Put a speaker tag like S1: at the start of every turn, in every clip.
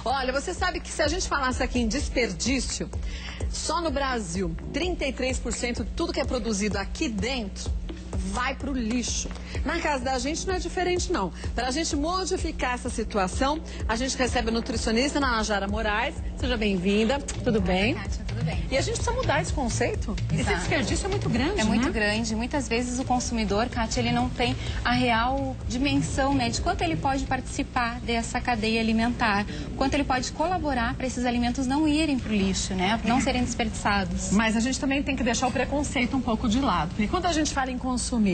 S1: Olha, você sabe que se a gente falasse aqui em desperdício, só no Brasil, 33% de tudo que é produzido aqui dentro vai para o lixo. Na casa da gente não é diferente, não. Para a gente modificar essa situação, a gente recebe a nutricionista Najara Moraes. Seja bem-vinda. Tudo bem?
S2: Kátia, tudo bem.
S1: E a gente precisa mudar esse conceito.
S2: Exato.
S1: Esse desperdício é muito grande,
S2: É muito grande. Muitas vezes o consumidor, Kátia, ele não tem a real dimensão, né, de quanto ele pode participar dessa cadeia alimentar, quanto ele pode colaborar para esses alimentos não irem para o lixo, né, não serem desperdiçados.
S1: Mas a gente também tem que deixar o preconceito um pouco de lado. Porque quando a gente fala em consumir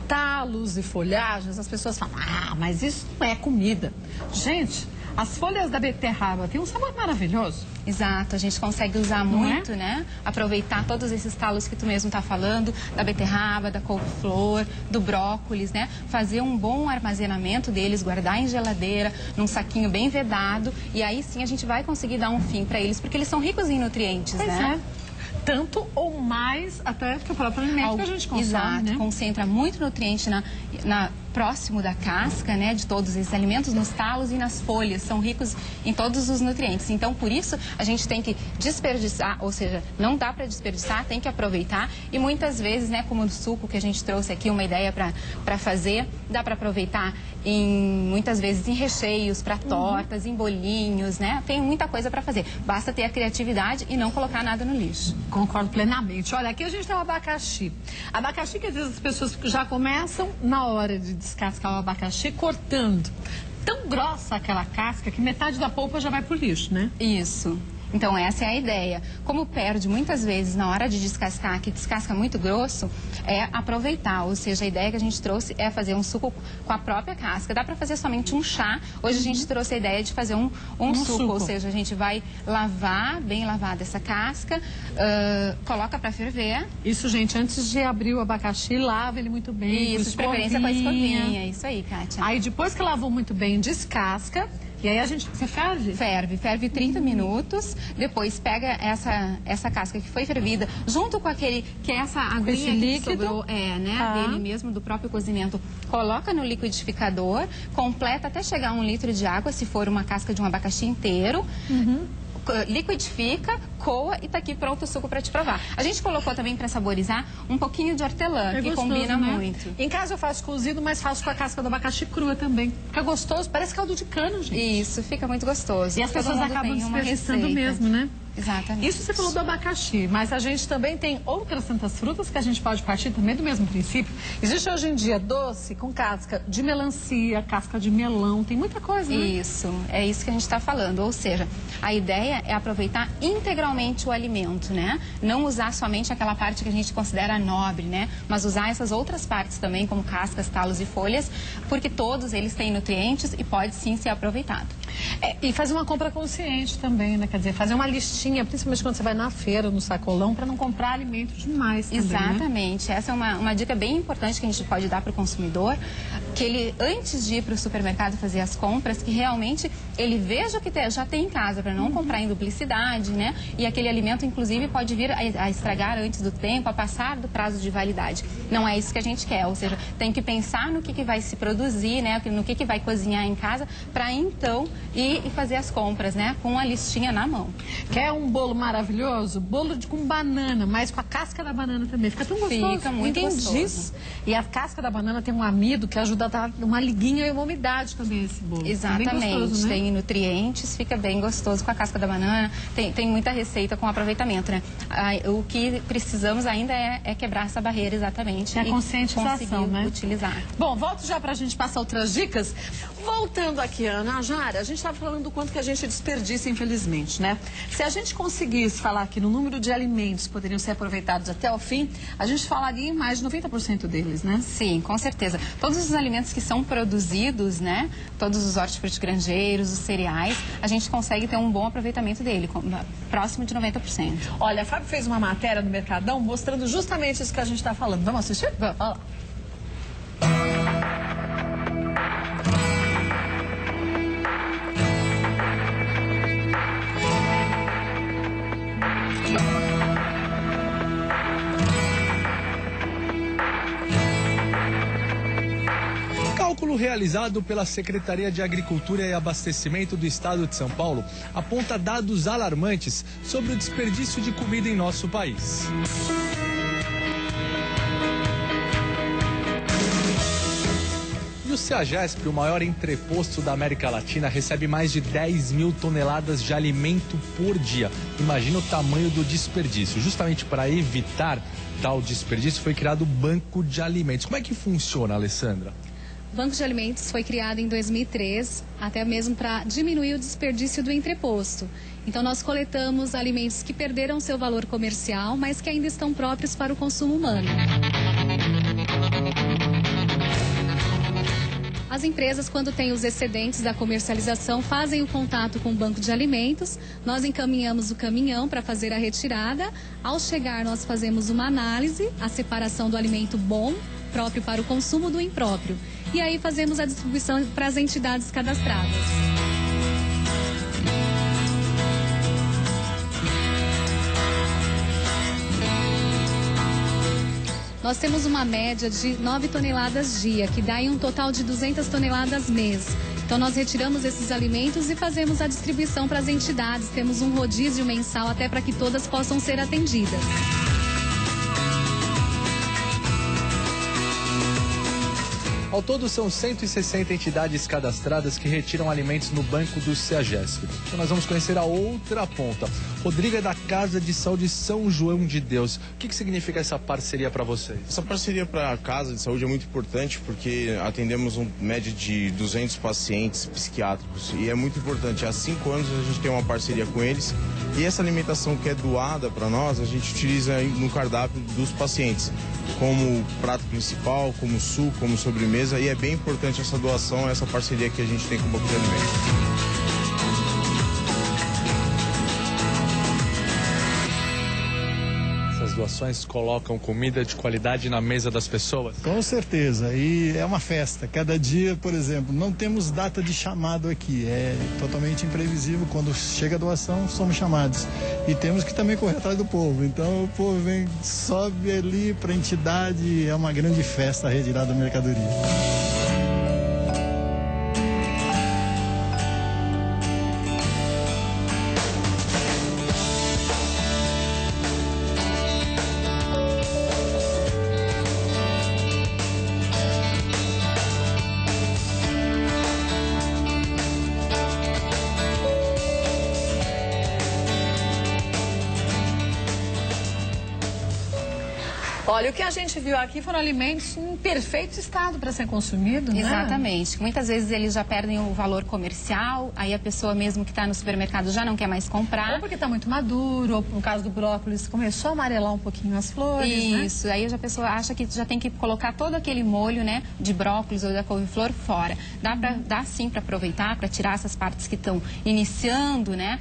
S1: talos e folhagens, as pessoas falam, mas isso não é comida. Gente, as folhas da beterraba têm um sabor maravilhoso.
S2: Exato, a gente consegue usar muito, né? Aproveitar todos esses talos que tu mesmo tá falando, da beterraba, da couve-flor, do brócolis, né? Fazer um bom armazenamento deles, guardar em geladeira, num saquinho bem vedado, e aí sim a gente vai conseguir dar um fim para eles, porque eles são ricos em nutrientes, né?
S1: Tanto ou mais até que o próprio alimento que a gente consome,
S2: exato,
S1: né?
S2: Concentra muito nutriente próximo da casca, né, de todos esses alimentos, nos talos e nas folhas, são ricos em todos os nutrientes. Então, por isso, a gente tem que desperdiçar, ou seja, não dá para desperdiçar, tem que aproveitar. E muitas vezes, né, como no suco que a gente trouxe aqui, uma ideia para fazer, dá para aproveitar muitas vezes em recheios, para tortas, em bolinhos, né? Tem muita coisa para fazer. Basta ter a criatividade e não colocar nada no lixo.
S1: Concordo plenamente. Olha, aqui a gente tem o abacaxi. Abacaxi que às vezes as pessoas já começam na hora de descascar o abacaxi cortando. Tão grossa aquela casca que metade da polpa já vai pro lixo, né?
S2: Isso. Então, essa é a ideia. Como perde muitas vezes na hora de descascar, que descasca muito grosso, é aproveitar. Ou seja, a ideia que a gente trouxe é fazer um suco com a própria casca. Dá para fazer somente um chá. Hoje a gente trouxe a ideia de fazer um suco. Ou seja, a gente vai lavar, bem lavada essa casca, coloca para ferver.
S1: Isso, gente, antes de abrir o abacaxi, lava ele muito bem.
S2: Isso, de preferência com a escovinha. Isso aí, Kátia.
S1: Aí depois que lavou muito bem, descasca. E aí você ferve?
S2: Ferve 30 minutos, depois pega essa casca que foi fervida, junto com aquele, que é essa aguinha que sobrou, dele mesmo, do próprio cozimento, coloca no liquidificador, completa até chegar a 1 litro de água, se for uma casca de um abacaxi inteiro. Liquidifica, coa e tá aqui pronto o suco para te provar. A gente colocou também para saborizar um pouquinho de hortelã, que
S1: gostoso,
S2: combina
S1: né?
S2: muito.
S1: Em casa eu faço cozido, mas faço com a casca do abacaxi crua também. Fica gostoso, parece caldo de cana, gente.
S2: Isso, fica muito gostoso.
S1: E as pessoas acabam desperdiçando mesmo, né?
S2: Exatamente.
S1: Isso você falou do abacaxi, mas a gente também tem outras tantas frutas que a gente pode partir também do mesmo princípio. Existe hoje em dia doce com casca de melancia, casca de melão, tem muita coisa, né?
S2: Isso, é isso que a gente está falando. Ou seja, a ideia é aproveitar integralmente o alimento, né? Não usar somente aquela parte que a gente considera nobre, né? Mas usar essas outras partes também, como cascas, talos e folhas, porque todos eles têm nutrientes e pode sim ser aproveitado.
S1: E fazer uma compra consciente também, né? Quer dizer, fazer uma listinha, principalmente quando você vai na feira, no sacolão, para não comprar alimento demais também,
S2: exatamente.
S1: Né?
S2: Essa é uma dica bem importante que a gente pode dar para o consumidor, que ele, antes de ir para o supermercado fazer as compras, que realmente ele veja o que já tem em casa, para não comprar em duplicidade, né? E aquele alimento, inclusive, pode vir a estragar antes do tempo, a passar do prazo de validade. Não é isso que a gente quer, ou seja, tem que pensar no que vai se produzir, né? No que vai cozinhar em casa, para então ir e fazer as compras, né? Com a listinha na mão.
S1: Quer um bolo maravilhoso? Bolo com banana, mas com a casca da banana também. Fica tão gostoso.
S2: Fica muito gostoso.
S1: Diz. E a casca da banana tem um amido que ajuda a dar uma liguinha e uma umidade também esse bolo.
S2: Exatamente.
S1: É bem gostoso, né?
S2: Tem nutrientes, fica bem gostoso com a casca da banana. Tem muita receita com aproveitamento, né? O que precisamos ainda é quebrar essa barreira exatamente.
S1: É a conscientização, né?
S2: Utilizar.
S1: Bom, volto já pra gente passar outras dicas. Voltando aqui, Ana Jara, a gente estava falando do quanto que a gente desperdiça, infelizmente, né? Se a gente conseguisse falar aqui no número de alimentos que poderiam ser aproveitados até o fim, a gente falaria em mais de 90% deles, né?
S2: Sim, com certeza. Todos os alimentos que são produzidos, né? Todos os hortifrutigranjeiros, os cereais, a gente consegue ter um bom aproveitamento dele, próximo de 90%.
S1: Olha, a Fábio fez uma matéria no Mercadão mostrando justamente isso que a gente está falando. Vamos assistir?
S2: Vamos.
S1: Olha lá.
S3: cálculo realizado pela Secretaria de Agricultura e Abastecimento do Estado de São Paulo aponta dados alarmantes sobre o desperdício de comida em nosso país. E o CEAGESP, o maior entreposto da América Latina, recebe mais de 10 mil toneladas de alimento por dia. Imagina o tamanho do desperdício. Justamente para evitar tal desperdício, foi criado o Banco de Alimentos. Como é que funciona, Alessandra?
S4: O Banco de Alimentos foi criado em 2003, até mesmo para diminuir o desperdício do entreposto. Então, nós coletamos alimentos que perderam seu valor comercial, mas que ainda estão próprios para o consumo humano. As empresas, quando têm os excedentes da comercialização, fazem o contato com o banco de alimentos, nós encaminhamos o caminhão para fazer a retirada. Ao chegar, nós fazemos uma análise, a separação do alimento bom, próprio para o consumo, do impróprio. E aí fazemos a distribuição para as entidades cadastradas. Nós temos uma média de 9 toneladas dia, que dá em um total de 200 toneladas mês. Então, nós retiramos esses alimentos e fazemos a distribuição para as entidades. Temos um rodízio mensal até para que todas possam ser atendidas.
S3: Ao todo, são 160 entidades cadastradas que retiram alimentos no banco do CEAGESP. Então, nós vamos conhecer a outra ponta. Rodrigo é da Casa de Saúde São João de Deus. O que significa essa parceria para vocês?
S5: Essa parceria para a Casa de Saúde é muito importante porque atendemos uma média de 200 pacientes psiquiátricos e é muito importante. Há 5 anos a gente tem uma parceria com eles e essa alimentação que é doada para nós, a gente utiliza no cardápio dos pacientes, como prato principal, como suco, como sobremesa, e é bem importante essa doação, essa parceria que a gente tem com o Banco de Alimentos.
S3: Essas doações colocam comida de qualidade na mesa das pessoas?
S6: Com certeza, e é uma festa. Cada dia, por exemplo, não temos data de chamado aqui, é totalmente imprevisível. Quando chega a doação, somos chamados. E temos que também correr atrás do povo. Então o povo vem, sobe ali para a entidade, é uma grande festa a retirada da mercadoria.
S1: Olha, o que a gente viu aqui foram alimentos em perfeito estado para ser consumido, né?
S2: Exatamente. Muitas vezes eles já perdem o valor comercial, aí a pessoa mesmo que está no supermercado já não quer mais comprar.
S1: Ou porque está muito maduro, ou no caso do brócolis começou a amarelar um pouquinho as flores,
S2: Isso,
S1: né?
S2: Aí a pessoa acha que já tem que colocar todo aquele molho, né, de brócolis ou da couve-flor fora. Dá sim para aproveitar, para tirar essas partes que estão iniciando, né,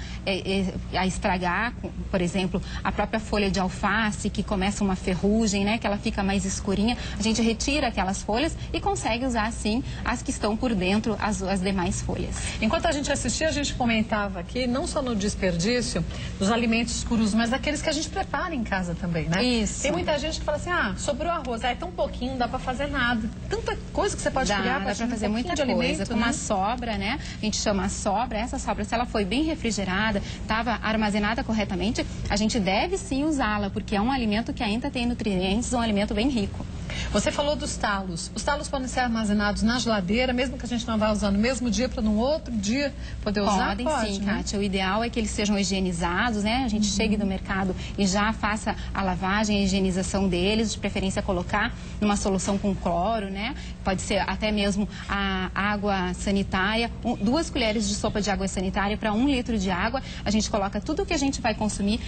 S2: a estragar, por exemplo, a própria folha de alface que começa uma ferrugem, né, que ela fica mais escurinha. A gente retira aquelas folhas e consegue usar sim as que estão por dentro, as demais folhas.
S1: Enquanto a gente assistia, a gente comentava aqui, não só no desperdício dos alimentos crus, mas daqueles que a gente prepara em casa também, né?
S2: Isso.
S1: Tem muita gente que fala assim, sobrou arroz, é tão pouquinho, não dá pra fazer nada. Tanta coisa que você pode criar
S2: Dá pra fazer muita coisa. Com uma sobra, né? A gente chama a sobra. Essa sobra, se ela foi bem refrigerada, estava armazenada corretamente, a gente deve sim usá-la, porque é um alimento que ainda tem nutrientes, um alimento bem rico.
S1: Você falou dos talos. Os talos podem ser armazenados na geladeira, mesmo que a gente não vá usar no mesmo dia para no outro dia poder usar?
S2: Podem sim, né? Kátia. O ideal é que eles sejam higienizados, né? A gente chegue do mercado e já faça a lavagem, a higienização deles, de preferência colocar numa solução com cloro, né? Pode ser até mesmo a água sanitária, 2 colheres de sopa de água sanitária para 1 litro de água. A gente coloca tudo o que a gente vai consumir,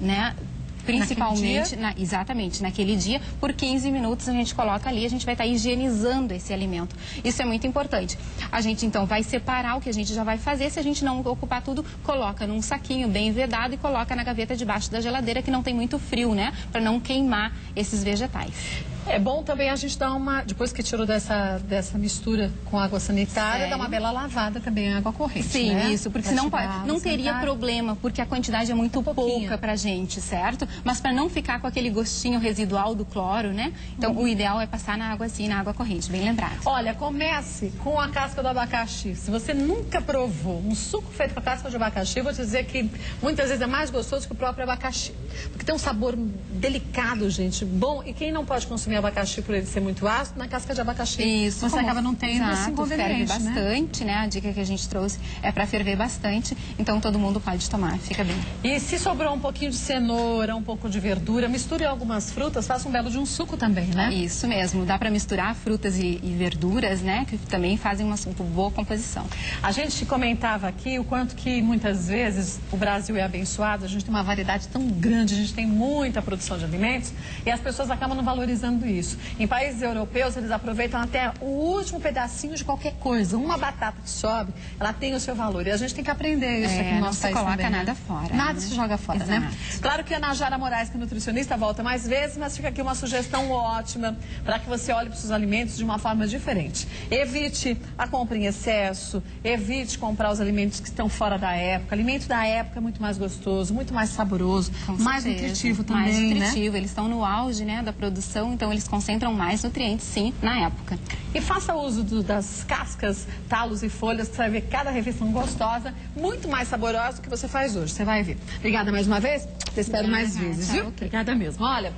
S2: né? Principalmente, exatamente, naquele dia, por 15 minutos a gente coloca ali, a gente vai estar higienizando esse alimento. Isso é muito importante. A gente, então, vai separar o que a gente já vai fazer. Se a gente não ocupar tudo, coloca num saquinho bem vedado e coloca na gaveta debaixo da geladeira, que não tem muito frio, né? Para não queimar esses vegetais.
S1: É bom também a gente dar uma, depois que tirou dessa mistura com água sanitária,
S2: Sério?
S1: dar uma bela lavada também em água corrente,
S2: Sim,
S1: né?
S2: isso, porque
S1: Pra
S2: senão
S1: tirar a água
S2: não teria
S1: sanitária.
S2: problema, porque a quantidade é muito pouca pra gente, certo? Mas para não ficar com aquele gostinho residual do cloro, né? Então, o ideal é passar na água assim, na água corrente, bem lembrado.
S1: Olha, comece com a casca do abacaxi. Se você nunca provou um suco feito com a casca de abacaxi, vou te dizer que muitas vezes é mais gostoso que o próprio abacaxi. Porque tem um sabor delicado, gente, bom. E quem não pode consumir abacaxi por ele ser muito ácido, na casca de abacaxi
S2: Isso,
S1: você
S2: como-
S1: acaba não tendo esse
S2: Exato,
S1: inconveniente,
S2: ferve
S1: né?
S2: bastante, né? A dica que a gente trouxe é para ferver bastante, então todo mundo pode tomar, fica bem.
S1: E se sobrou um pouquinho de cenoura, um pouco de verdura, misture algumas frutas, faça um belo de um suco também, né?
S2: Isso mesmo, dá para misturar frutas e verduras, né? Que também fazem uma boa composição.
S1: A gente comentava aqui o quanto que muitas vezes o Brasil é abençoado, a gente tem uma variedade tão grande, a gente tem muita produção de alimentos e as pessoas acabam não valorizando isso. Em países europeus, eles aproveitam até o último pedacinho de qualquer coisa. Uma batata que sobe, ela tem o seu valor e a gente tem que aprender isso aqui no
S2: não
S1: nosso
S2: se
S1: país
S2: coloca
S1: também, né?
S2: nada fora,
S1: Nada
S2: né?
S1: se joga fora, né?
S2: Exato.
S1: Claro que a Ana Jara Moraes, que é nutricionista, volta mais vezes, mas fica aqui uma sugestão ótima para que você olhe para os seus alimentos de uma forma diferente. Evite a compra em excesso, evite comprar os alimentos que estão fora da época. Alimento da época é muito mais gostoso, muito mais saboroso,
S2: Com
S1: mais
S2: certeza.
S1: nutritivo também,
S2: mais
S1: né?
S2: nutritivo. Eles estão no auge, né, da produção, então eles concentram mais nutrientes, sim, na época.
S1: E faça uso das cascas, talos e folhas, que você vai ver cada refeição gostosa, muito mais saborosa do que você faz hoje. Você vai ver. Obrigada mais uma vez. Te espero mais vezes,
S2: Tchau,
S1: viu?
S2: ok.
S1: Obrigada mesmo. Olha.